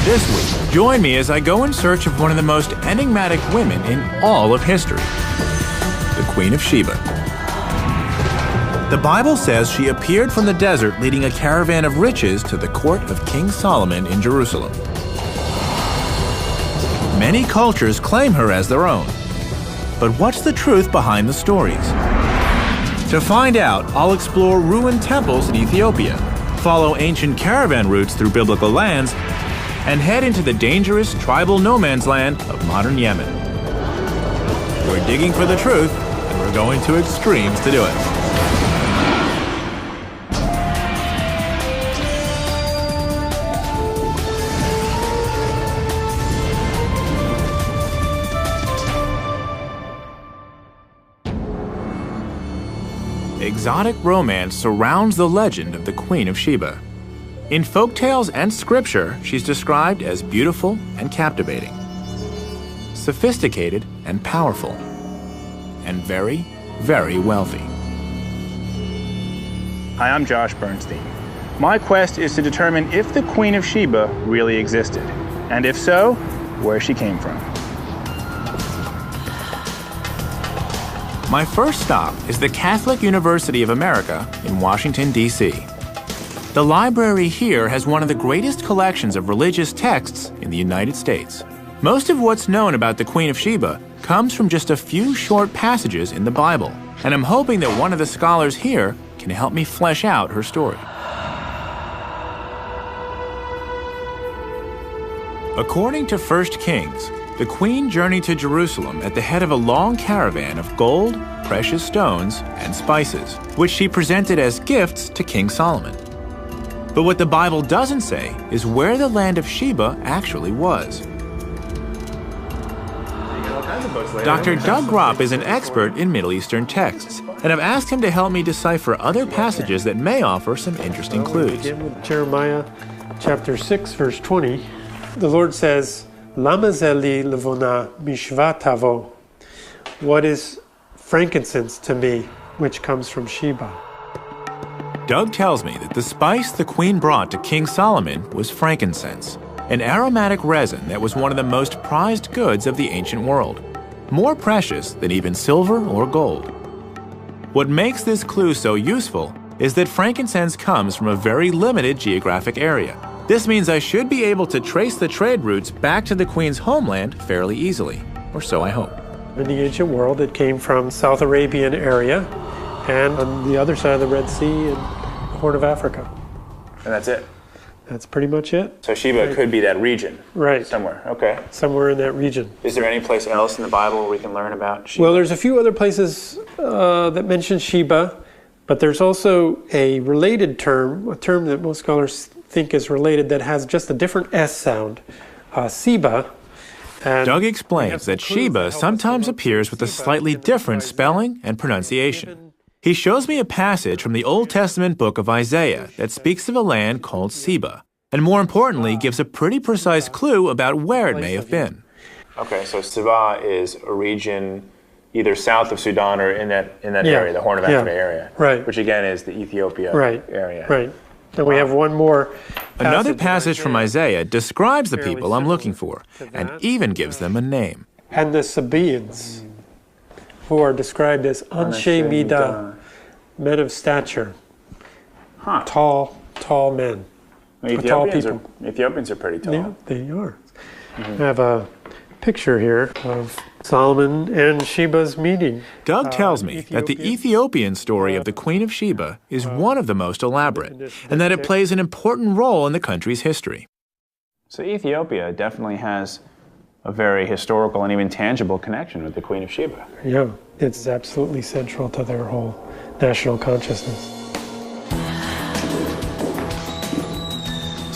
This week, join me as I go in search of one of the most enigmatic women in all of history, the Queen of Sheba. The Bible says she appeared from the desert leading a caravan of riches to the court of King Solomon in Jerusalem. Many cultures claim her as their own. But what's the truth behind the stories? To find out, I'll explore ruined temples in Ethiopia, follow ancient caravan routes through biblical lands, and head into the dangerous tribal no man's land of modern Yemen. We're digging for the truth, and we're going to extremes to do it. Exotic romance surrounds the legend of the Queen of Sheba. In folktales and scripture, she's described as beautiful and captivating, sophisticated and powerful, and very, very wealthy. Hi, I'm Josh Bernstein. My quest is to determine if the Queen of Sheba really existed, and if so, where she came from. My first stop is the Catholic University of America in Washington, D.C. The library here has one of the greatest collections of religious texts in the United States. Most of what's known about the Queen of Sheba comes from just a few short passages in the Bible, and I'm hoping that one of the scholars here can help me flesh out her story. According to 1 Kings, the queen journeyed to Jerusalem at the head of a long caravan of gold, precious stones, and spices, which she presented as gifts to King Solomon. But what the Bible doesn't say is where the land of Sheba actually was. Dr. Doug Gropp is an expert in Middle Eastern texts, and I've asked him to help me decipher other passages that may offer some interesting clues. Begin with Jeremiah chapter 6, verse 20. The Lord says, Lama zeli levona mishva tavo. What is frankincense to me, which comes from Sheba? Doug tells me that the spice the queen brought to King Solomon was frankincense, an aromatic resin that was one of the most prized goods of the ancient world, more precious than even silver or gold. What makes this clue so useful is that frankincense comes from a very limited geographic area. This means I should be able to trace the trade routes back to the Queen's homeland fairly easily, or so I hope. In the ancient world, it came from South Arabian area and on the other side of the Red Sea and Horn of Africa. And that's it? That's pretty much it. So Sheba could be that region? Right. Somewhere, okay. Somewhere in that region. Is there any place else in the Bible where we can learn about Sheba? Well, there's a few other places that mention Sheba, but there's also a related term, a term that most scholars think is related that has just a different S sound, Seba. Doug explains that Sheba sometimes appears with a slightly different spelling and pronunciation. He shows me a passage from the Old Testament book of Isaiah that speaks of a land called Seba, and more importantly, gives a pretty precise clue about where it may have been. Okay, so Seba is a region either south of Sudan or in that area, the Horn of Africa area, right. Which again is the Ethiopia area. Right. And we have one more Another passage from Isaiah describes the people I'm looking for, and even gives them a name. And the Sabaeans, who are described as Anshe Midah, men of stature, tall men. Ethiopians are pretty tall. Yeah, they are. I have a picture here of Solomon and Sheba's meeting. Doug tells me that the Ethiopian story of the Queen of Sheba is one of the most elaborate, and that it plays an important role in the country's history. So Ethiopia definitely has a very historical and even tangible connection with the Queen of Sheba. Yeah, it's absolutely central to their whole national consciousness.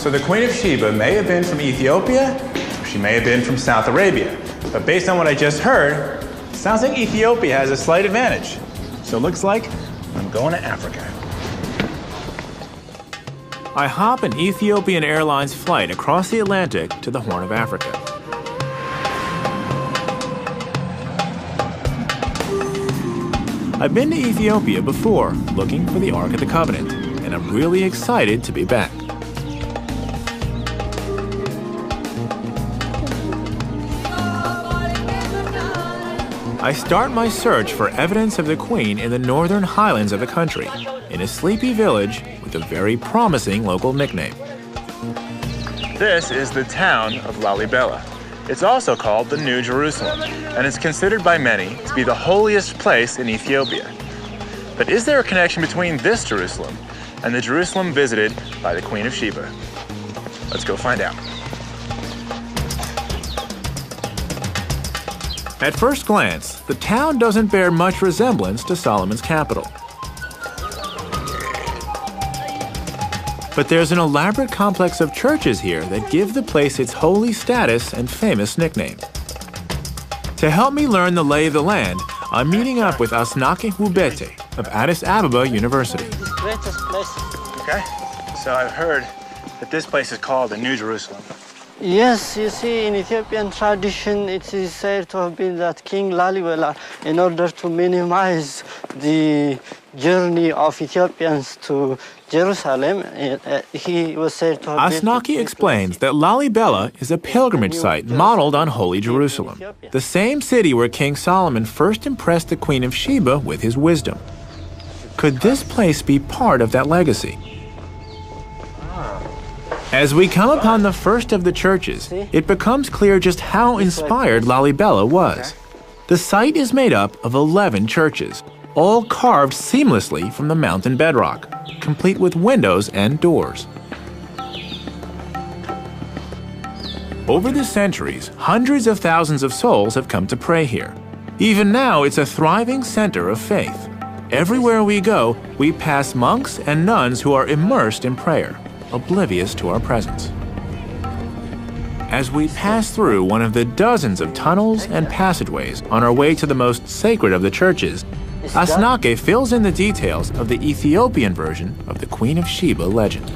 So the Queen of Sheba may have been from Ethiopia, or she may have been from South Arabia. But based on what I just heard, it sounds like Ethiopia has a slight advantage. So it looks like I'm going to Africa. I hop an Ethiopian Airlines flight across the Atlantic to the Horn of Africa. I've been to Ethiopia before, looking for the Ark of the Covenant, and I'm really excited to be back. I start my search for evidence of the queen in the northern highlands of the country, in a sleepy village with a very promising local nickname. This is the town of Lalibela. It's also called the New Jerusalem, and is considered by many to be the holiest place in Ethiopia. But is there a connection between this Jerusalem and the Jerusalem visited by the Queen of Sheba? Let's go find out. At first glance, the town doesn't bear much resemblance to Solomon's capital. But there's an elaborate complex of churches here that give the place its holy status and famous nickname. To help me learn the lay of the land, I'm meeting up with Asnake Hubete of Addis Ababa University. Okay, so I've heard that this place is called the New Jerusalem. Yes, you see, in Ethiopian tradition, it is said to have been that King Lalibela, in order to minimize the journey of Ethiopians to Jerusalem, he was said to have Asnake explains that Lalibela is a pilgrimage site modeled on Holy Jerusalem, the same city where King Solomon first impressed the Queen of Sheba with his wisdom. Could this place be part of that legacy? As we come upon the first of the churches, it becomes clear just how inspired Lalibela was. The site is made up of 11 churches, all carved seamlessly from the mountain bedrock, complete with windows and doors. Over the centuries, hundreds of thousands of souls have come to pray here. Even now, it's a thriving center of faith. Everywhere we go, we pass monks and nuns who are immersed in prayer, oblivious to our presence. As we pass through one of the dozens of tunnels and passageways on our way to the most sacred of the churches, Asnake fills in the details of the Ethiopian version of the Queen of Sheba legend.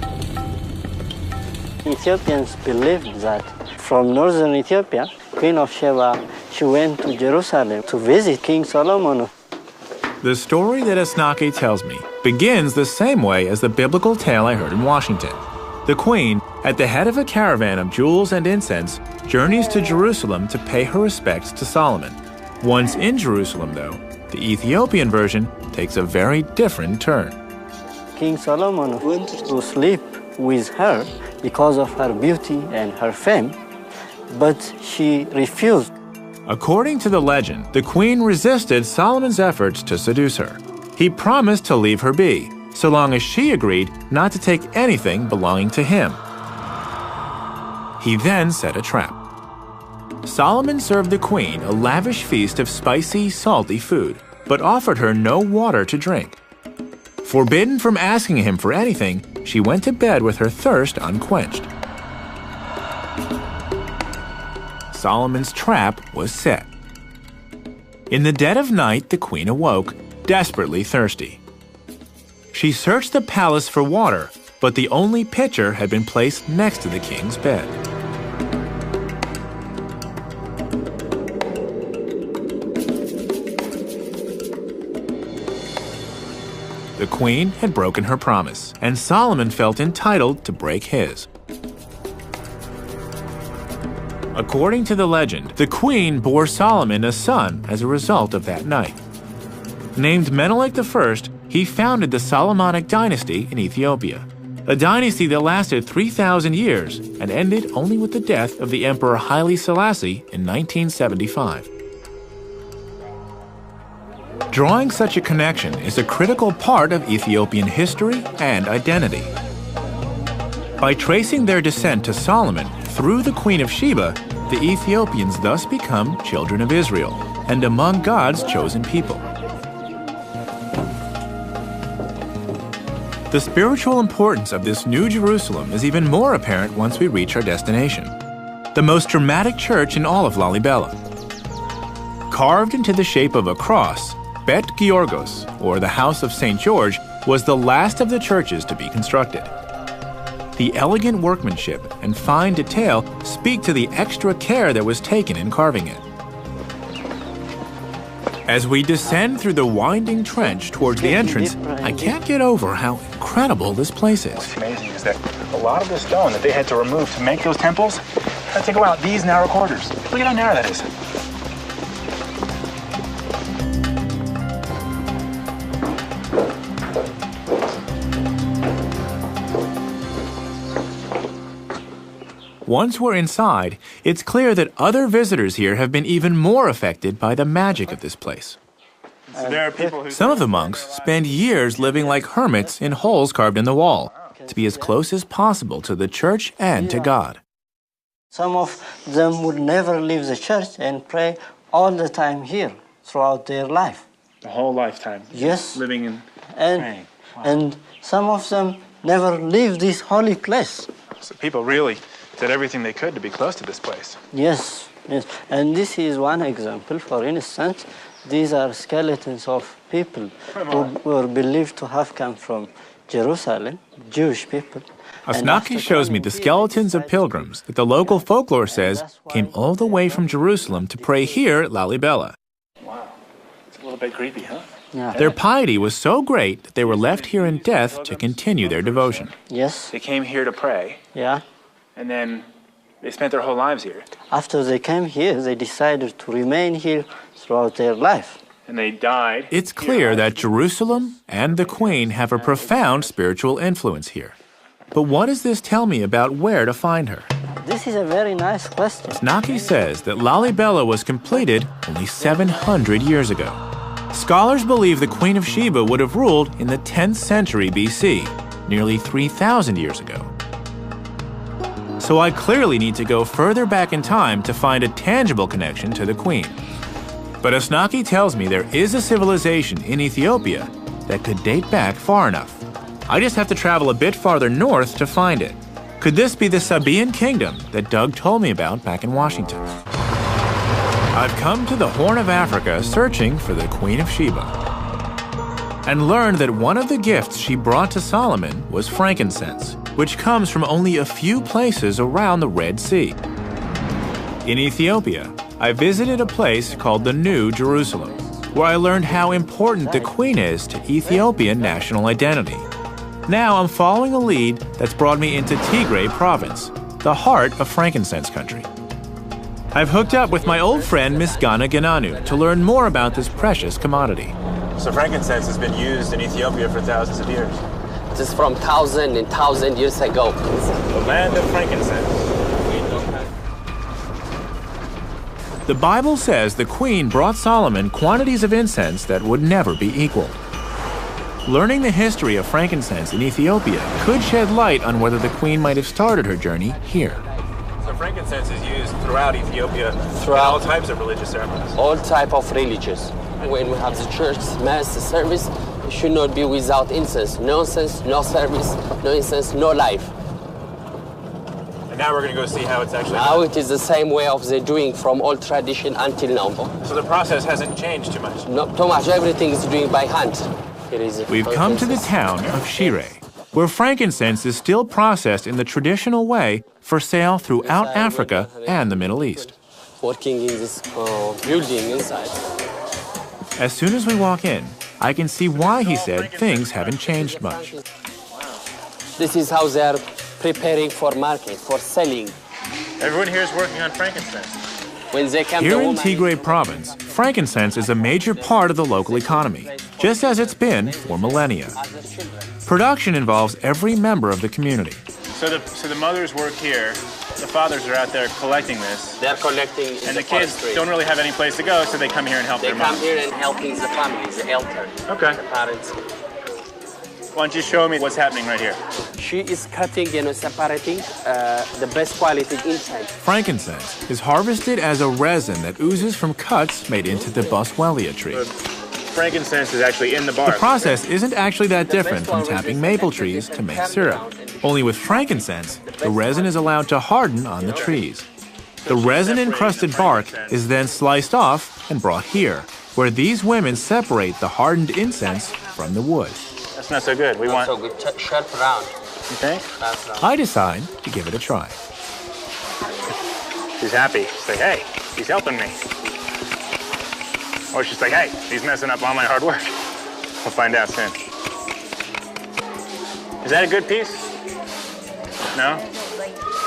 Ethiopians believed that from northern Ethiopia, Queen of Sheba, she went to Jerusalem to visit King Solomon. The story that Asnake tells me begins the same way as the biblical tale I heard in Washington. The queen, at the head of a caravan of jewels and incense, journeys to Jerusalem to pay her respects to Solomon. Once in Jerusalem, though, the Ethiopian version takes a very different turn. King Solomon went to sleep with her because of her beauty and her fame, but she refused. According to the legend, the queen resisted Solomon's efforts to seduce her. He promised to leave her be, so long as she agreed not to take anything belonging to him. He then set a trap. Solomon served the queen a lavish feast of spicy, salty food, but offered her no water to drink. Forbidden from asking him for anything, she went to bed with her thirst unquenched. Solomon's trap was set. In the dead of night, the queen awoke, desperately thirsty. She searched the palace for water, but the only pitcher had been placed next to the king's bed. The queen had broken her promise, and Solomon felt entitled to break his. According to the legend, the queen bore Solomon a son as a result of that night. Named Menelik I, he founded the Solomonic dynasty in Ethiopia, a dynasty that lasted 3,000 years and ended only with the death of the Emperor Haile Selassie in 1975. Drawing such a connection is a critical part of Ethiopian history and identity. By tracing their descent to Solomon through the Queen of Sheba, the Ethiopians thus become children of Israel and among God's chosen people. The spiritual importance of this New Jerusalem is even more apparent once we reach our destination, the most dramatic church in all of Lalibela. Carved into the shape of a cross, Bet Georgos, or the House of St. George, was the last of the churches to be constructed. The elegant workmanship and fine detail speak to the extra care that was taken in carving it. As we descend through the winding trench towards the entrance, I can't get over how incredible this place is. What's amazing is that a lot of the stone that they had to remove to make those temples had to go out these narrow corridors. Look at how narrow that is. Once we're inside, it's clear that other visitors here have been even more affected by the magic of this place. So there are people who... Some of the monks spend years living like hermits in holes carved in the wall to be as close as possible to the church and to God. Some of them would never leave the church and pray all the time here throughout their life. The whole lifetime. Yes. Living in... And, and some of them never leave this holy place. So people really did everything they could to be close to this place. Yes, yes. And this is one example. For instance, these are skeletons of people who were believed to have come from Jerusalem, Jewish people. Asnaki shows me the skeletons of pilgrims that the local folklore says came all the way from Jerusalem to pray here at Lalibela. Wow. It's a little bit creepy, huh? Yeah. Their piety was so great that they were left here in death to continue their devotion. Yes. They came here to pray. Yeah. And then they spent their whole lives here. After they came here, they decided to remain here throughout their life. And they died. It's clear that Jerusalem and the Queen have a profound spiritual influence here. But what does this tell me about where to find her? This is a very nice question. Naki says that Lalibela was completed only 700 years ago. Scholars believe the Queen of Sheba would have ruled in the 10th century BC, nearly 3,000 years ago. So I clearly need to go further back in time to find a tangible connection to the Queen. But Asnaki tells me there is a civilization in Ethiopia that could date back far enough. I just have to travel a bit farther north to find it. Could this be the Sabaean kingdom that Doug told me about back in Washington? I've come to the Horn of Africa searching for the Queen of Sheba and learned that one of the gifts she brought to Solomon was frankincense, which comes from only a few places around the Red Sea. In Ethiopia, I visited a place called the New Jerusalem, where I learned how important the Queen is to Ethiopian national identity. Now I'm following a lead that's brought me into Tigray province, the heart of frankincense country. I've hooked up with my old friend Misgana Gananu to learn more about this precious commodity. So frankincense has been used in Ethiopia for thousands of years. This is from 1,000 years ago. The land of frankincense. The Bible says the Queen brought Solomon quantities of incense that would never be equaled. Learning the history of frankincense in Ethiopia could shed light on whether the Queen might have started her journey here. So frankincense is used throughout Ethiopia in all types of religious ceremonies. All type of religious. When we have the church mass service, it should not be without incense. No incense, no service, no incense, no life. And now we're going to go see how it's actually Now done. it is the same way of the doing from old tradition until now. So the process hasn't changed too much. Not too much. Everything is doing by hand. We've come to the town of Shire, where frankincense is still processed in the traditional way for sale throughout Africa and the Middle East. Working in this building inside. As soon as we walk in, I can see why he said things haven't changed much. This is how they are preparing for market, for selling. Everyone here is working on frankincense. When they come Here in Tigray province, frankincense is a major part of the local economy, just as it's been for millennia. Production involves every member of the community. So the mothers work here, the fathers are out there collecting this. They're collecting And the kids don't really have any place to go, so they come here and help their They mom. come here and helping the family, the elder, Okay. the parents. Why don't you show me what's happening right here? She is cutting, separating the best quality inside. Frankincense is harvested as a resin that oozes from cuts made into the boswellia tree. Frankincense is actually in the bark. The process isn't actually that different from tapping maple trees to make syrup. Only with frankincense, the resin is allowed to harden on the trees. The resin-encrusted bark is then sliced off and brought here, where these women separate the hardened incense from the wood. That's not so good. We want... So good, sharp round. You think? I decide to give it a try. She's happy. She's like, hey, he's helping me. Or she's like, hey, he's messing up all my hard work. We'll find out soon. Is that a good piece? No?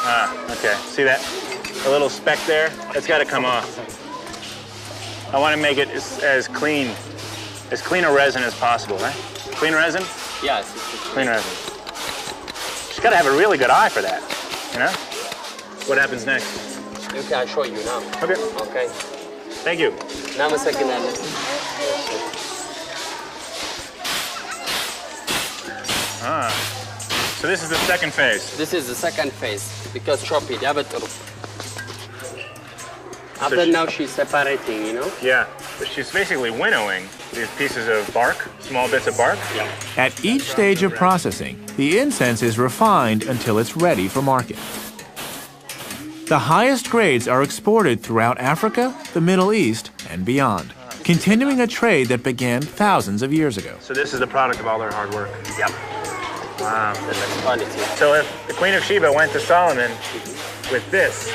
Ah, okay. See that? A little speck there? That's got to come off. I want to make it as clean a resin as possible, right? Clean resin? Yes. Clean resin. She's got to have a really good eye for that, you know? What happens next? Okay, I'll show you now. Okay. Okay. Thank you. Namaste, Akhenaten. So this is the second phase. This is the second phase because choppy, After now she's separating, you know? Yeah. But she's basically winnowing these pieces of bark, small bits of bark. Yeah. At each stage of processing, the incense is refined until it's ready for market. The highest grades are exported throughout Africa, the Middle East, and beyond, continuing a trade that began thousands of years ago. So this is the product of all their hard work. Yep. Wow. The best quality. So if the Queen of Sheba went to Solomon with this,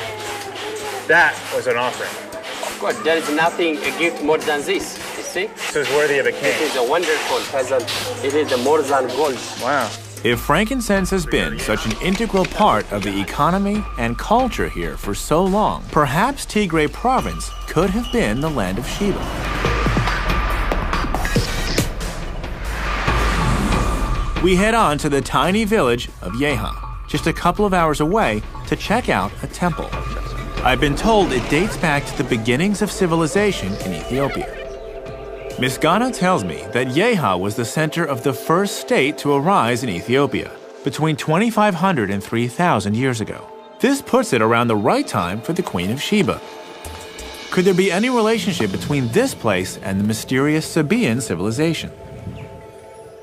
that was an offering. Of course, there is nothing a gift more than this, you see? This is worthy of a king. It is a wonderful present. It is more than gold. Wow. If frankincense has been such an integral part of the economy and culture here for so long, perhaps Tigray province could have been the land of Sheba. We head on to the tiny village of Yeha, just a couple of hours away, to check out a temple. I've been told it dates back to the beginnings of civilization in Ethiopia. Miss Ghana tells me that Yeha was the center of the first state to arise in Ethiopia, between 2,500 and 3,000 years ago. This puts it around the right time for the Queen of Sheba. Could there be any relationship between this place and the mysterious Sabaean civilization?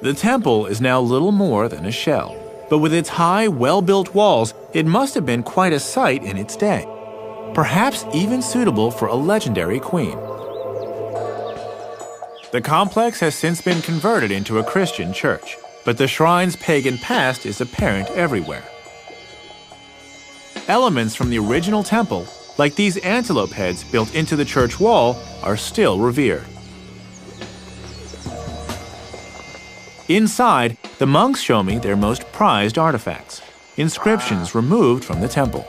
The temple is now little more than a shell, but with its high, well-built walls, it must have been quite a sight in its day, perhaps even suitable for a legendary queen. The complex has since been converted into a Christian church, but the shrine's pagan past is apparent everywhere. Elements from the original temple, like these antelope heads built into the church wall, are still revered. Inside, the monks show me their most prized artifacts, inscriptions removed from the temple.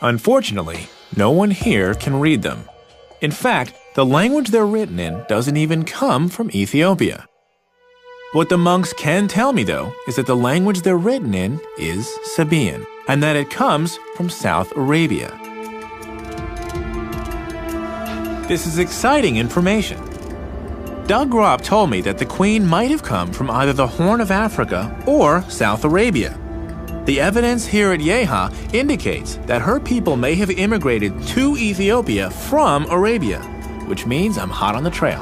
Unfortunately, no one here can read them. In fact, the language they're written in doesn't even come from Ethiopia. What the monks can tell me, though, is that the language they're written in is Sabaean, and that it comes from South Arabia. This is exciting information. Doug Gropp told me that the queen might have come from either the Horn of Africa or South Arabia. The evidence here at Yeha indicates that her people may have immigrated to Ethiopia from Arabia, which means I'm hot on the trail.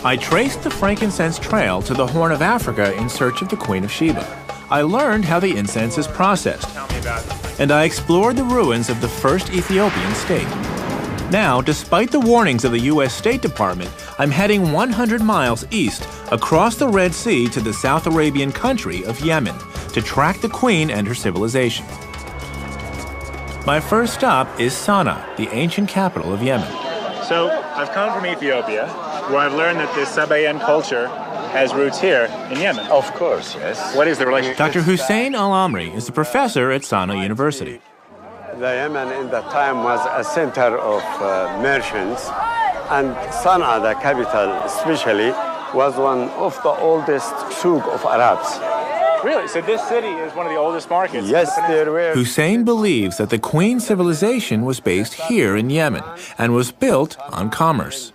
I traced the frankincense trail to the Horn of Africa in search of the Queen of Sheba. I learned how the incense is processed, and I explored the ruins of the first Ethiopian state. Now, despite the warnings of the U.S. State Department, I'm heading 100 miles east across the Red Sea to the South Arabian country of Yemen to track the queen and her civilization. My first stop is Sana'a, the ancient capital of Yemen. So I've come from Ethiopia, where I've learned that this Sabaean culture has roots here in Yemen. Of course, yes. What is the relationship? Dr. Hussein Al-Amri is a professor at Sana'a University. The Yemen in that time was a center of merchants, and Sana'a, the capital especially, was one of the oldest souk of Arabs. Really? So this city is one of the oldest markets? Yes, there were. Hussein believes that the Queen civilization was based here in Yemen and was built on commerce.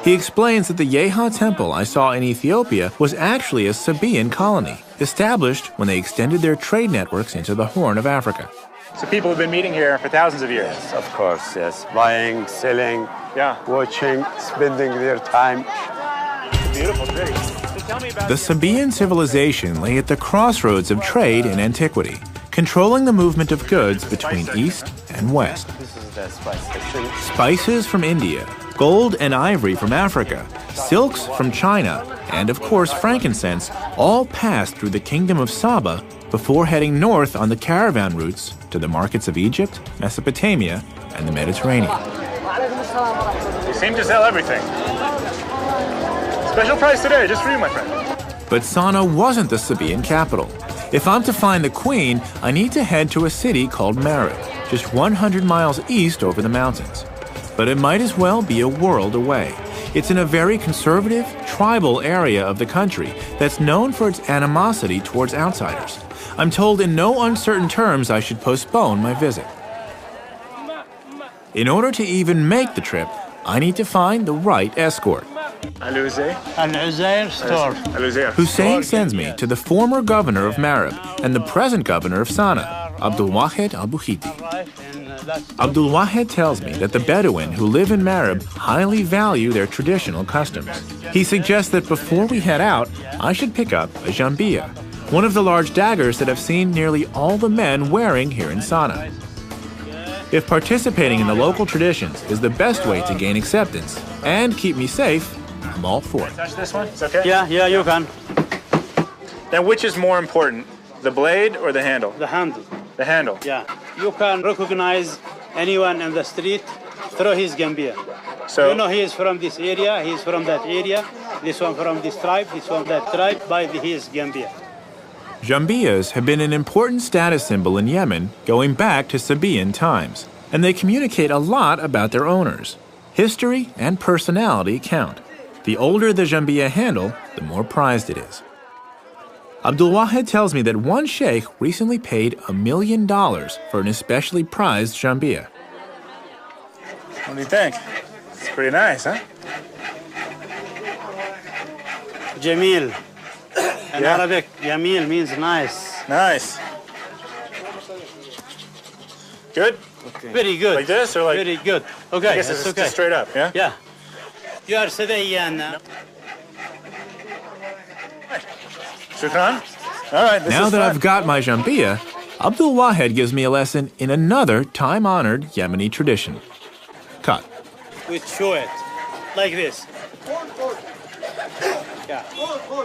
He explains that the Yeha temple I saw in Ethiopia was actually a Sabaean colony, established when they extended their trade networks into the Horn of Africa. So people have been meeting here for thousands of years? Yes, of course, yes. Buying, selling, watching, spending their time. It's a beautiful city. So tell me about the Sabaean civilization lay at the crossroads of trade in antiquity, controlling the movement of goods between east and west. This is the spice section. Spices from India, gold and ivory from Africa, silks from China, and of course frankincense all passed through the kingdom of Saba before heading north on the caravan routes to the markets of Egypt, Mesopotamia, and the Mediterranean. You seem to sell everything. Special price today, just for you, my friend. But Sana'a wasn't the Sabaean capital. If I'm to find the queen, I need to head to a city called Marib, just 100 miles east over the mountains. But it might as well be a world away. It's in a very conservative, tribal area of the country that's known for its animosity towards outsiders. I'm told in no uncertain terms I should postpone my visit. In order to even make the trip, I need to find the right escort. Hussein sends me to the former governor of Marib and the present governor of Sana'a, Abdulwahed al-Bukhiti. Abdulwahed tells me that the Bedouin who live in Marib highly value their traditional customs. He suggests that before we head out, I should pick up a jambiya, one of the large daggers that I've seen nearly all the men wearing here in Sana'a. If participating in the local traditions is the best way to gain acceptance and keep me safe, I'm all for it. Touch this one? It's okay? Yeah, you can. Now, which is more important, the blade or the handle? The handle. The handle. Yeah. You can recognize anyone in the street through his gambia. So you know he is from this area, he is from that area, this one from this tribe, this one that tribe, by his gambia. Jambiyas have been an important status symbol in Yemen going back to Sabaean times, and they communicate a lot about their owners. History and personality count. The older the jambiya handle, the more prized it is. Abdulwahed tells me that one sheikh recently paid $1 million for an especially prized jambiya. what do you think? It's pretty nice, huh? Jamil. In Yeah. Arabic, Jamil means nice. Nice. Good? Very good. Like this or like? Very good. Okay, I guess it's it's okay. just straight up, yeah? Yeah. You are Sabaean. Shukran? All right, this Now is that fun. I've got my jambiya, Abdulwahed gives me a lesson in another time-honored Yemeni tradition. Cut. We chew it like this. Yeah.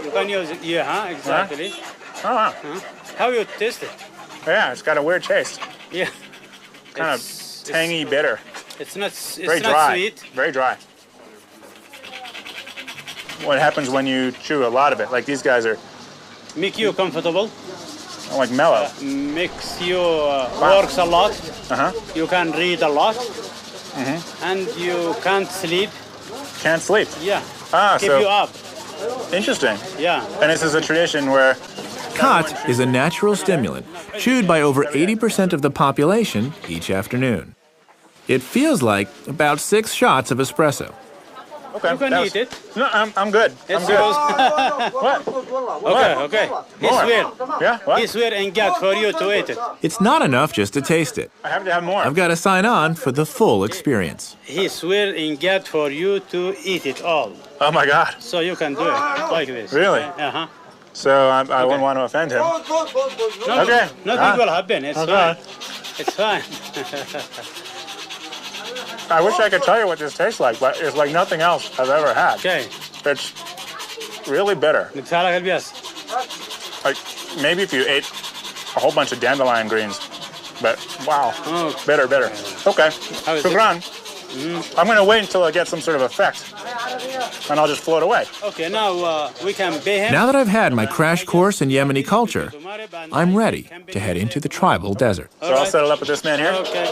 You can use it. Yeah, huh? Exactly. Oh, wow. How you taste it? Yeah, it's got a weird taste. Yeah. Kind of tangy, bitter. It's not. Very It's not dry. sweet. Very dry. What happens when you chew a lot of it? Like these guys are Make you comfortable. like mellow. Makes you works a lot. Uh-huh. You can read a lot. And you can't sleep. Can't sleep. Yeah. Ah, Keep so you up. interesting. Yeah. And this is a tradition where Khat is a natural stimulant, chewed by over 80% of the population each afternoon. It feels like about 6 shots of espresso. okay, You can that eat it. No, I'm good. I'm It's good. yours. What? Okay. He More. swear. Yeah. What? He swear and get for you to eat it. It's not enough just to taste it. I have to have more. I've got to sign on for the full experience. He swear and get for you to eat it all. Oh my God. So you can do it like this. Really? Uh-huh. So I wouldn't want to offend him. No, Okay. Nothing will happen. It's Okay. fine. It's fine. I wish I could tell you what this tastes like, but it's like nothing else I've ever had. Okay. It's really bitter. نقطع البياس. Like maybe if you ate a whole bunch of dandelion greens, but wow, Oh. bitter. Okay, How is it? Shukran. I'm gonna wait until I get some sort of effect, and I'll just float away. Okay, now we can pay him. Now that I've had my crash course in Yemeni culture, I'm ready to head into the tribal desert. So I'll settle up with this man here. Okay.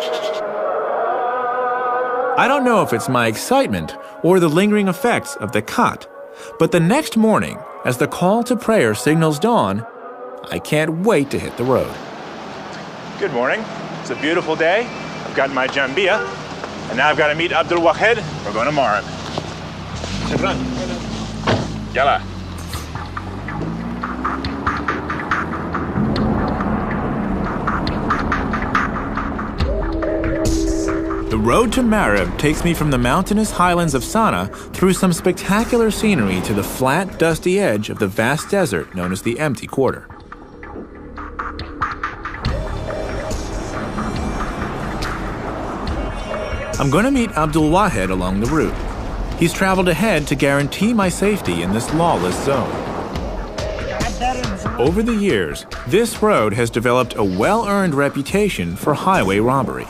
I don't know if it's my excitement or the lingering effects of the Khat, but the next morning, as the call to prayer signals dawn, I can't wait to hit the road. Good morning. It's a beautiful day. I've got my jambiya, and now I've got to meet Abdulwahed. We're going to Marib. Shukran. Yalla. The road to Marib takes me from the mountainous highlands of Sana'a through some spectacular scenery to the flat, dusty edge of the vast desert known as the Empty Quarter. I'm going to meet Abdulwahed along the route. He's traveled ahead to guarantee my safety in this lawless zone. Over the years, this road has developed a well-earned reputation for highway robbery.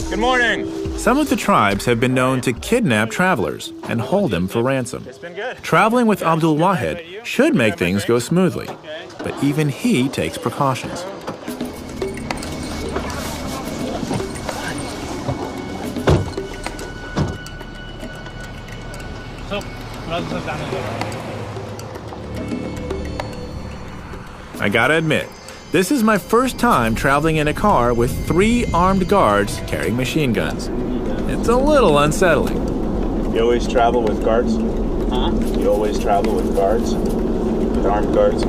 Good morning. Some of the tribes have been known to kidnap travelers and hold them for ransom. It's been good. Traveling with Abdulwahed should make things go smoothly, but even he takes precautions. I gotta admit, This is my first time traveling in a car with 3 armed guards carrying machine guns. It's a little unsettling. You always travel with guards? Huh? You always travel with guards? With armed guards?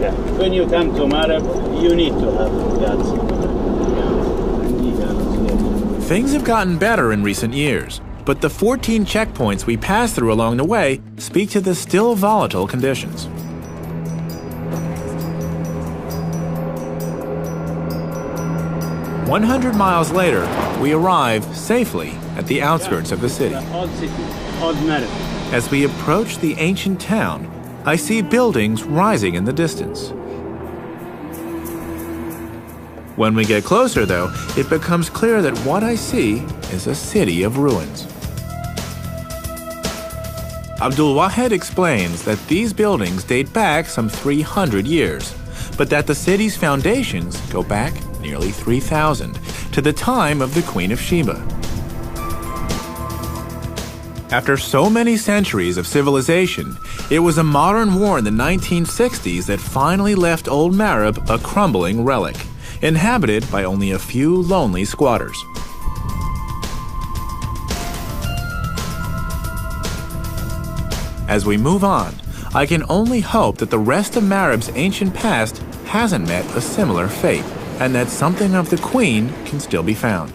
Yeah. When you come to Marab, you need to have guards. Things have gotten better in recent years, but the 14 checkpoints we passed through along the way speak to the still volatile conditions. "100 miles later, we arrive safely at the outskirts of the city. Old city, old Marab. As we approach the ancient town, I see buildings rising in the distance. When we get closer, though, it becomes clear that what I see is a city of ruins. Abdul Wahed explains that these buildings date back some 300 years, but that the city's foundations go back nearly 3,000 to the time of the Queen of Sheba. After so many centuries of civilization, it was a modern war in the 1960s that finally left old Marab a crumbling relic, inhabited by only a few lonely squatters. As we move on, I can only hope that the rest of Marab's ancient past hasn't met a similar fate, and that something of the Queen can still be found.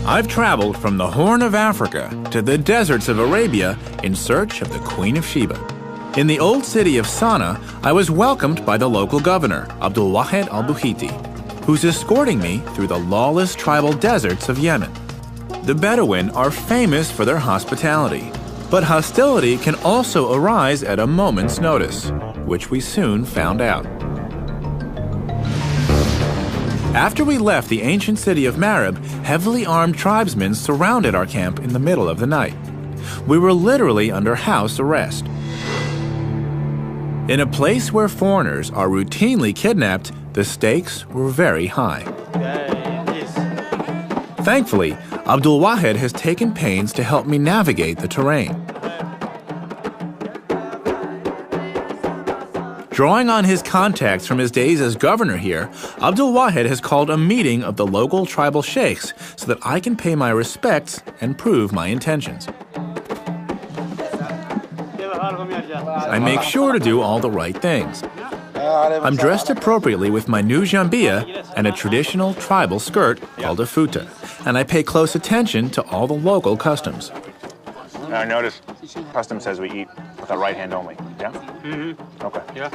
I've traveled from the Horn of Africa to the deserts of Arabia in search of the Queen of Sheba. In the old city of Sana'a, I was welcomed by the local governor, Abdul Wahed al-Buhiti, who's escorting me through the lawless tribal deserts of Yemen. The Bedouin are famous for their hospitality, but hostility can also arise at a moment's notice, which we soon found out. After we left the ancient city of Marab, heavily armed tribesmen surrounded our camp in the middle of the night. We were literally under house arrest. In a place where foreigners are routinely kidnapped, the stakes were very high. Thankfully, Abdul Wahed has taken pains to help me navigate the terrain. Drawing on his contacts from his days as governor here, Abdul Wahed has called a meeting of the local tribal sheikhs so that I can pay my respects and prove my intentions. I make sure to do all the right things. I'm dressed appropriately with my new jambia and a traditional tribal skirt called a futa, and I pay close attention to all the local customs. Now, notice custom says we eat with our right hand only. Yeah? Mm-hmm. Okay. Yeah.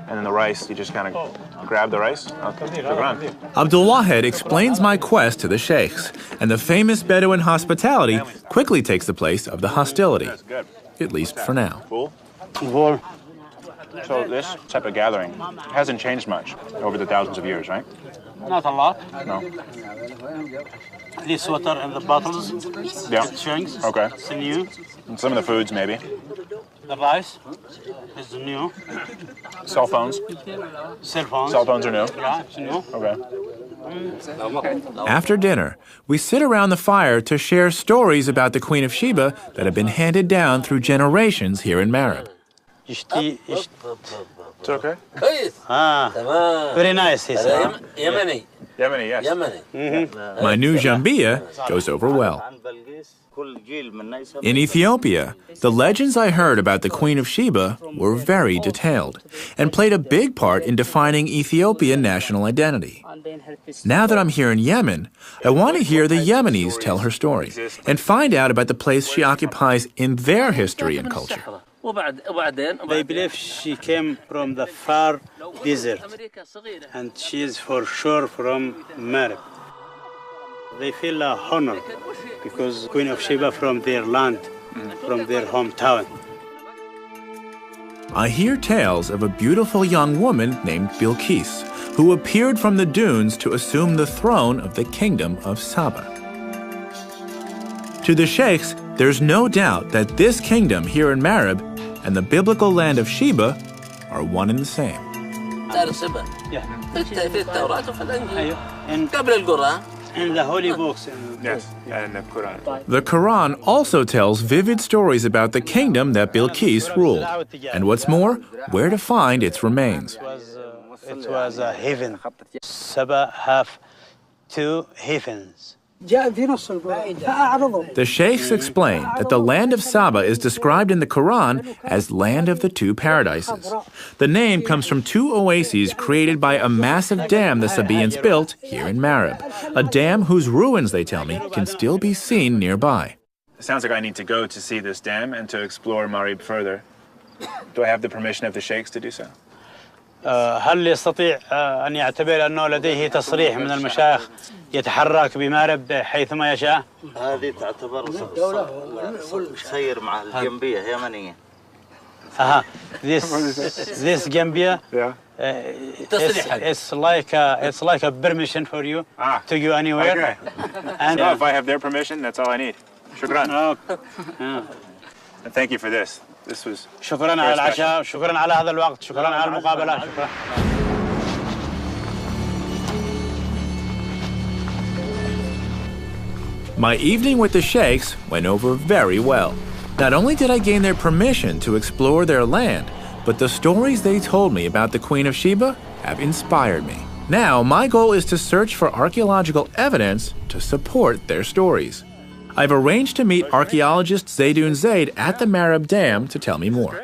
And then the rice, you just kind of grab the rice. Abdul Wahed explains my quest to the sheikhs, and the famous Bedouin hospitality quickly takes the place of the hostility, at least for now. Cool. So this type of gathering hasn't changed much over the thousands of years, right? Not a lot. No. This water in the bottles. Yeah. Chunks. Okay. It's new. And some of the foods, maybe. The rice is new. Cell phones. Cell phones. Cell phones are new. Yeah, it's new. Okay. After dinner, we sit around the fire to share stories about the Queen of Sheba that have been handed down through generations here in Marab. It's okay. Very nice, he said. Yemeni. Yemeni, yes. Yemeni. My new jambia goes over well. In Ethiopia, the legends I heard about the Queen of Sheba were very detailed and played a big part in defining Ethiopian national identity. Now that I'm here in Yemen, I want to hear the Yemenis tell her story and find out about the place she occupies in their history and culture. They believe she came from the far desert, and she is for sure from Marab. They feel honored because Queen of Sheba from their land, from their hometown. I hear tales of a beautiful young woman named Bilqis, who appeared from the dunes to assume the throne of the kingdom of Saba. To the sheikhs, there's no doubt that this kingdom here in Marab and the biblical land of Sheba are one and the same. And the holy books. Yes, and the Quran. The Quran also tells vivid stories about the kingdom that Bilqis ruled, and what's more, where to find its remains. it was a heaven. Saba have 2 heavens. The sheikhs explain that the land of Saba is described in the Quran as land of the 2 paradises. The name comes from 2 oases created by a massive dam the Sabaeans built here in Marib, a dam whose ruins, they tell me, can still be seen nearby. It sounds like I need to go to see this dam and to explore Marib further. Do I have the permission of the sheikhs to do so? هل يستطيع أن يعتبر أنه لديه تصريح من المشايخ يتحرك بمارب حيثما يشاء؟ هذه تعتبر سير مع الجنبية يمنية. This Gambia, it's like a permission for you to go anywhere. Okay. And so if I have their permission, that's all I need. Shukran. And thank you for this. This was شكرا على العشاء، شكرا على هذا الوقت، شكرا على المقابلة، شكرا. My evening with the sheikhs went over very well. Not only did I gain their permission to explore their land, but the stories they told me about the Queen of Sheba have inspired me. Now, my goal is to search for archaeological evidence to support their stories. I've arranged to meet archaeologist Zaydoun Zaid at the Marib Dam to tell me more.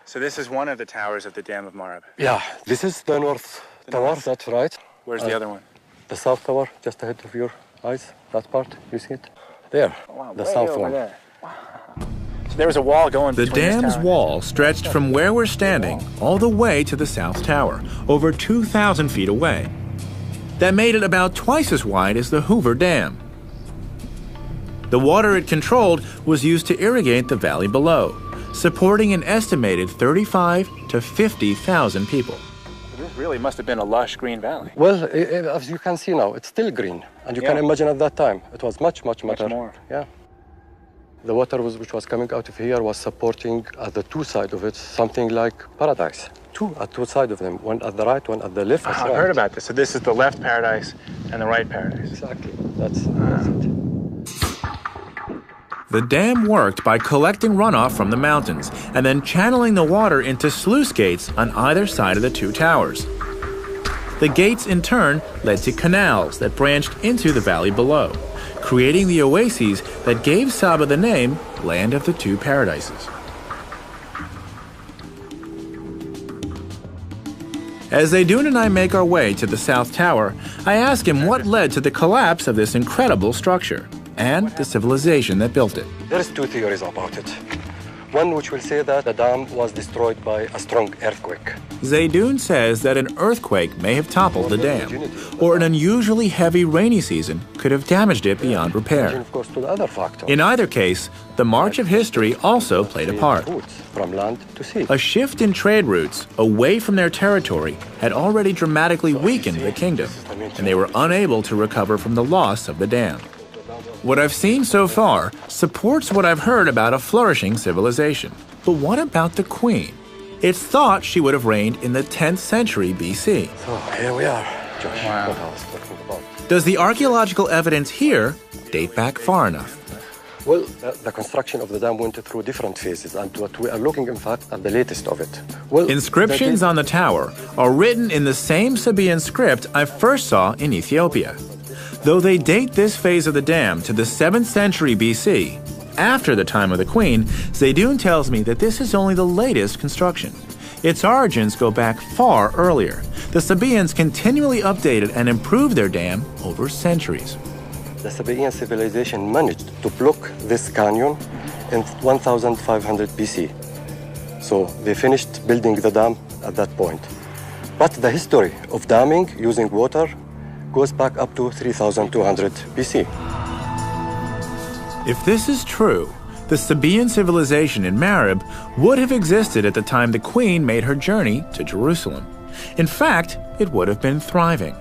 So this is one of the towers of the Dam of Marib. Yeah, this is the north tower, that's right. Where's the other one? The south tower, just ahead of your eyes, that part, you see it? There, the south one. There. Wow. So there was a wall going The between dam's wall stretched from where we're standing all the way to the south tower, over 2,000 feet away. That made it about twice as wide as the Hoover Dam. The water it controlled was used to irrigate the valley below, supporting an estimated 35 to 50,000 people. This really must have been a lush green valley. Well, as you can see now, it's still green. And you can imagine at that time, it was much more. Yeah. The water which was coming out of here was supporting at the 2 sides of it something like paradise. 2 at 2 sides of them, one at the right, one at the left. I've heard about this. So this is the left paradise and the right paradise. Exactly. That's it. The dam worked by collecting runoff from the mountains and then channeling the water into sluice gates on either side of the 2 towers. The gates, in turn, led to canals that branched into the valley below, creating the oases that gave Saba the name Land of the 2 Paradises. As Zaydoun and I make our way to the South Tower, I ask him what led to the collapse of this incredible structure and the civilization that built it. There's 2 theories about it. One which will say that the dam was destroyed by a strong earthquake. Zaydoun says that an earthquake may have toppled the dam, or an unusually heavy rainy season could have damaged it beyond repair. Of course, to the other factor. In either case, the march of history also played a part. From land to sea. A shift in trade routes away from their territory had already dramatically weakened the kingdom, and they were unable to recover from the loss of the dam. What I've seen so far supports what I've heard about a flourishing civilization. But what about the queen? It's thought she would have reigned in the 10th century BC. So here we are, Josh. Wow. What I was talking about. Does the archaeological evidence here date back far enough? Well, the construction of the dam went through different phases, and what we are looking, in fact, at the latest of it. Well, inscriptions on the tower are written in the same Sabaean script I first saw in Ethiopia. Though they date this phase of the dam to the 7th century BC, after the time of the queen, Zaydoun tells me that this is only the latest construction. Its origins go back far earlier. The Sabaeans continually updated and improved their dam over centuries. The Sabaean civilization managed to block this canyon in 1500 BC. So they finished building the dam at that point. But the history of damming using water goes back up to 3200 BC. If this is true, the Sabaean civilization in Marib would have existed at the time the queen made her journey to Jerusalem. In fact, it would have been thriving.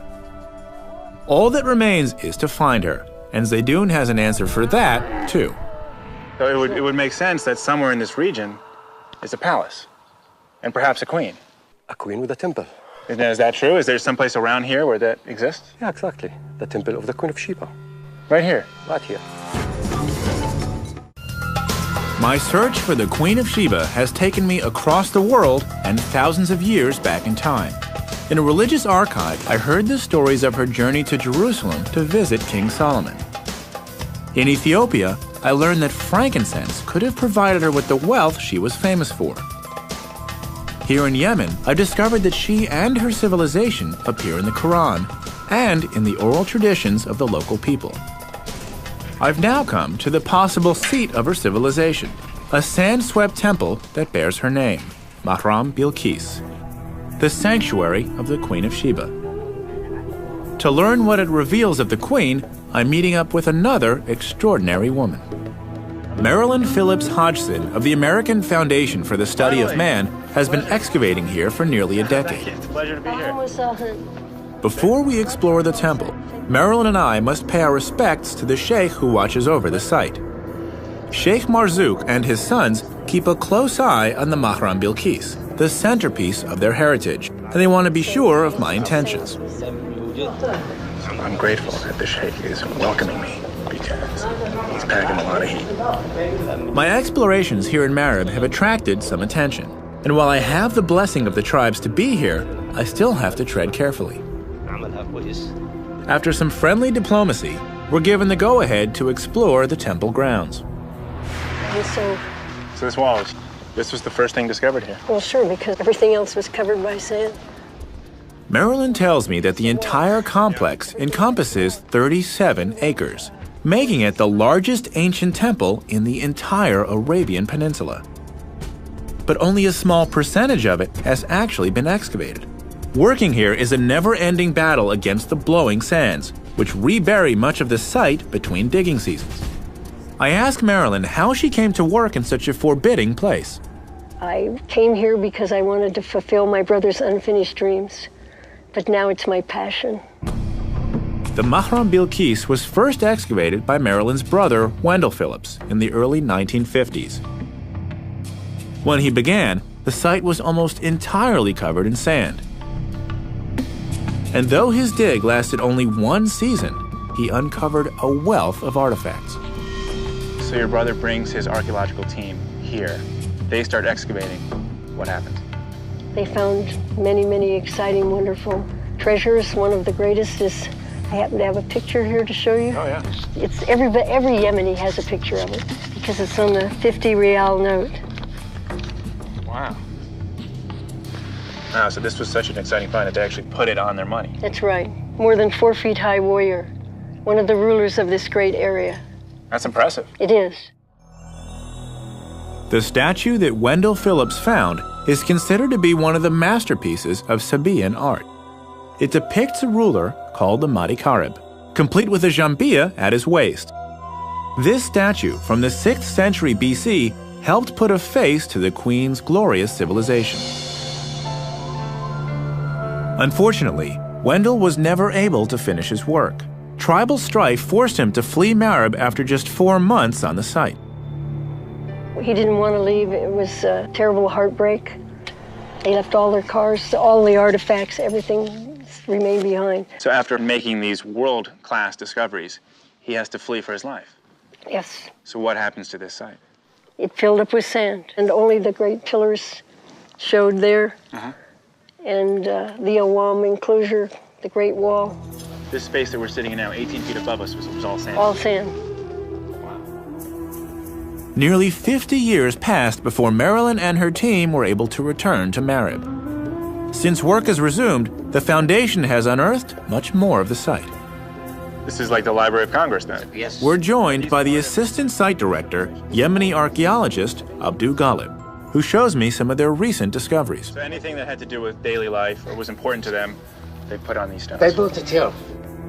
All that remains is to find her, and Zaydoun has an answer for that, too. So it would make sense that somewhere in this region is a palace, and perhaps a queen. A queen with a temple. Is that true? Is there someplace around here where that exists? Yeah, exactly. The temple of the Queen of Sheba. Right here? Right here. My search for the Queen of Sheba has taken me across the world and thousands of years back in time. In a religious archive, I heard the stories of her journey to Jerusalem to visit King Solomon. In Ethiopia, I learned that frankincense could have provided her with the wealth she was famous for. Here in Yemen, I discovered that she and her civilization appear in the Quran and in the oral traditions of the local people. I've now come to the possible seat of her civilization, a sand-swept temple that bears her name, Mahram Bilqis, the sanctuary of the Queen of Sheba. To learn what it reveals of the Queen, I'm meeting up with another extraordinary woman. Merlin Phillips Hodgson of the American Foundation for the Study of Man has been excavating here for nearly a decade. It's a pleasure to be here. Before we explore the temple, Merlin and I must pay our respects to the sheikh who watches over the site. Sheikh Marzouk and his sons keep a close eye on the Mahram Bilqis, the centerpiece of their heritage, and they want to be sure of my intentions. I'm grateful that the sheikh is welcoming me because he's packing a lot of heat. My explorations here in Marib have attracted some attention, and while I have the blessing of the tribes to be here, I still have to tread carefully. After some friendly diplomacy, we're given the go-ahead to explore the temple grounds. So this wall, this was the first thing discovered here? Well, sure, because everything else was covered by sand. Marilyn tells me that the entire complex encompasses 37 acres, making it the largest ancient temple in the entire Arabian Peninsula. But only a small percentage of it has actually been excavated. Working here is a never-ending battle against the blowing sands, which rebury much of the site between digging seasons. I ask Marilyn how she came to work in such a forbidding place. I came here because I wanted to fulfill my brother's unfinished dreams, but now it's my passion. The Mahram Bilqis was first excavated by Marilyn's brother, Wendell Phillips, in the early 1950s. When he began, the site was almost entirely covered in sand. And though his dig lasted only one season, he uncovered a wealth of artifacts. So your brother brings his archaeological team here. They start excavating. What happened? They found many, many exciting, wonderful treasures. One of the greatest is, I happen to have a picture here to show you. Oh, yeah. It's every Yemeni has a picture of it because it's on the 50 rial note. Wow. Wow, so this was such an exciting find that they actually put it on their money. That's right. More than 4 feet high warrior. One of the rulers of this great area. That's impressive. It is. The statue that Wendell Phillips found is considered to be one of the masterpieces of Sabaean art. It depicts a ruler called the Mahdi Karib, complete with a jambia at his waist. This statue from the 6th century BC helped put a face to the Queen's glorious civilization. Unfortunately, Wendell was never able to finish his work. Tribal strife forced him to flee Marib after just 4 months on the site. He didn't want to leave. It was a terrible heartbreak. They left all their cars, all the artifacts, everything remained behind. So after making these world-class discoveries, he has to flee for his life? Yes. So what happens to this site? It filled up with sand, and only the great pillars showed there. And the Awam enclosure, the Great Wall. This space that we're sitting in now, 18 feet above us, was all sand? All sand. Wow. Nearly 50 years passed before Marilyn and her team were able to return to Marib. Since work has resumed, the Foundation has unearthed much more of the site. This is like the Library of Congress, then? Yes. We're joined by the Assistant Site Director, Yemeni archaeologist Abdul Ghalib, who shows me some of their recent discoveries. So anything that had to do with daily life or was important to them, they put on these stones. They built it here.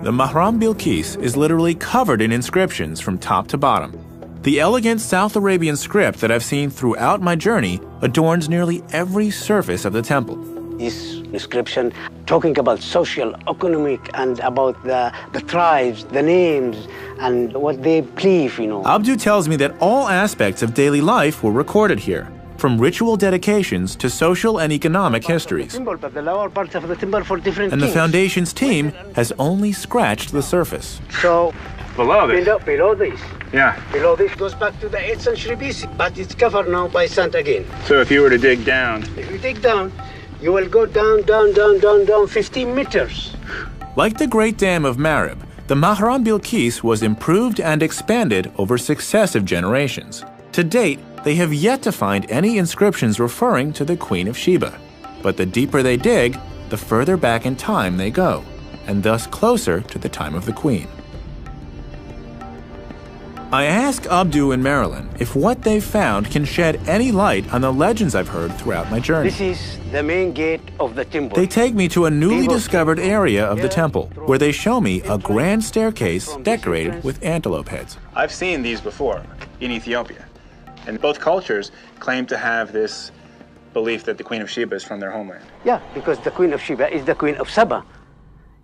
The Mahram Bilqis is literally covered in inscriptions from top to bottom. The elegant South Arabian script that I've seen throughout my journey adorns nearly every surface of the temple. This inscription talking about social, economic, and about the tribes, the names, and what they believe, Abdu tells me that all aspects of daily life were recorded here, from ritual dedications to social and economic histories. But the lower parts of the temple for different And the kings. Foundation's team has only scratched the surface. So, Below this? below this. Yeah. Below this goes back to the 8th century BC, but it's covered now by sand again. So if you were to dig down, If you dig down, You will go down, down, down, down, down 15 meters. Like the Great Dam of Marib, the Mahram Bilqis was improved and expanded over successive generations. To date, they have yet to find any inscriptions referring to the Queen of Sheba. But the deeper they dig, the further back in time they go, and thus closer to the time of the Queen. I ask Abdu and Merlin if what they've found can shed any light on the legends I've heard throughout my journey. This is the main gate of the temple. They take me to a newly discovered area of the temple, where they show me a grand staircase decorated with antelope heads. I've seen these before in Ethiopia, and both cultures claim to have this belief that the Queen of Sheba is from their homeland. Yeah, because the Queen of Sheba is the Queen of Saba.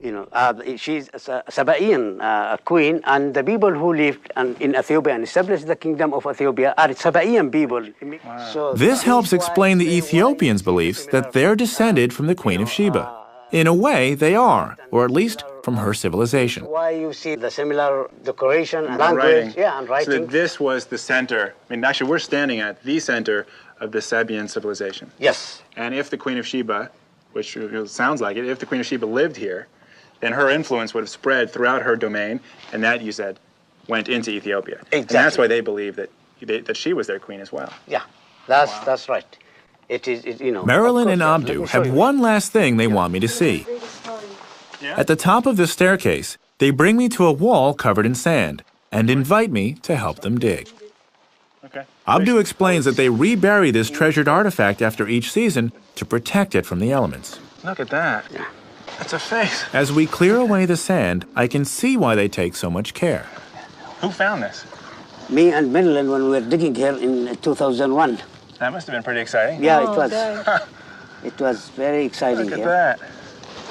You know, she's a Sabaean queen, and the people who lived in Ethiopia and established the kingdom of Ethiopia are Sabaean people. Wow. So this helps explain the Ethiopians' beliefs that they're descended from the Queen of Sheba. In a way, they are, or at least from her civilization. Why you see the similar decoration and writing. language, yeah, and writing. So that this was the center. I mean, actually, we're standing at the center of the Sabaean civilization. Yes. And if the Queen of Sheba, which sounds like it, if the Queen of Sheba lived here, then her influence would have spread throughout her domain, and that, you said, went into Ethiopia. Exactly. And that's why they believe that she was their queen as well. Yeah, that's right. It is, you know. Merlin and Abdu have one last thing they want me to see. At the top of the staircase, they bring me to a wall covered in sand and invite me to help them dig. Okay. Abdu explains that they rebury this treasured artifact after each season to protect it from the elements. Look at that. Yeah. That's a face. As we clear away the sand, I can see why they take so much care. Who found this? Me and Merlin when we were digging here in 2001. That must have been pretty exciting. Yeah, it was. It was very exciting. Look at here. that.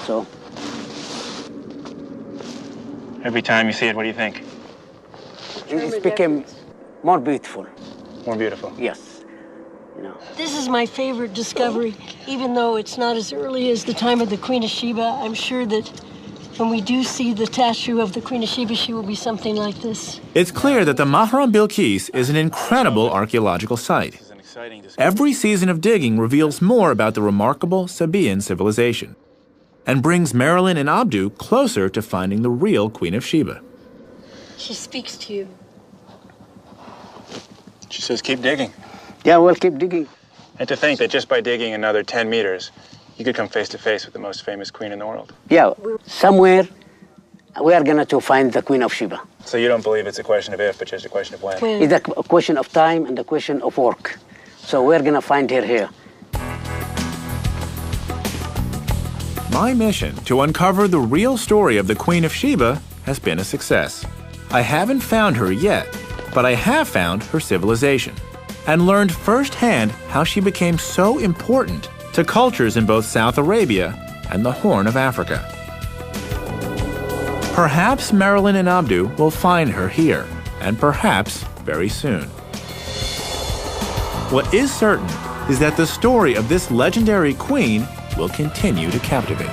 So. Every time you see it, what do you think? It became more beautiful. More beautiful. Yes. You know. This is my favorite discovery. Even though it's not as early as the time of the Queen of Sheba, I'm sure that when we do see the statue of the Queen of Sheba, she will be something like this. It's clear that the Mahram Bilqis is an incredible archaeological site. Every season of digging reveals more about the remarkable Sabaean civilization and brings Merlin and Abdu closer to finding the real Queen of Sheba. She speaks to you. She says, keep digging. Yeah, we'll keep digging. And to think that just by digging another 10 meters, you could come face to face with the most famous queen in the world. Yeah, somewhere we are going to find the Queen of Sheba. So you don't believe it's a question of if, but just a question of when? It's a question of time and a question of work. So we're going to find her here. My mission to uncover the real story of the Queen of Sheba has been a success. I haven't found her yet, but I have found her civilization and learned firsthand how she became so important to cultures in both South Arabia and the Horn of Africa. Perhaps Merlin and Abdu will find her here, and perhaps very soon. What is certain is that the story of this legendary queen will continue to captivate.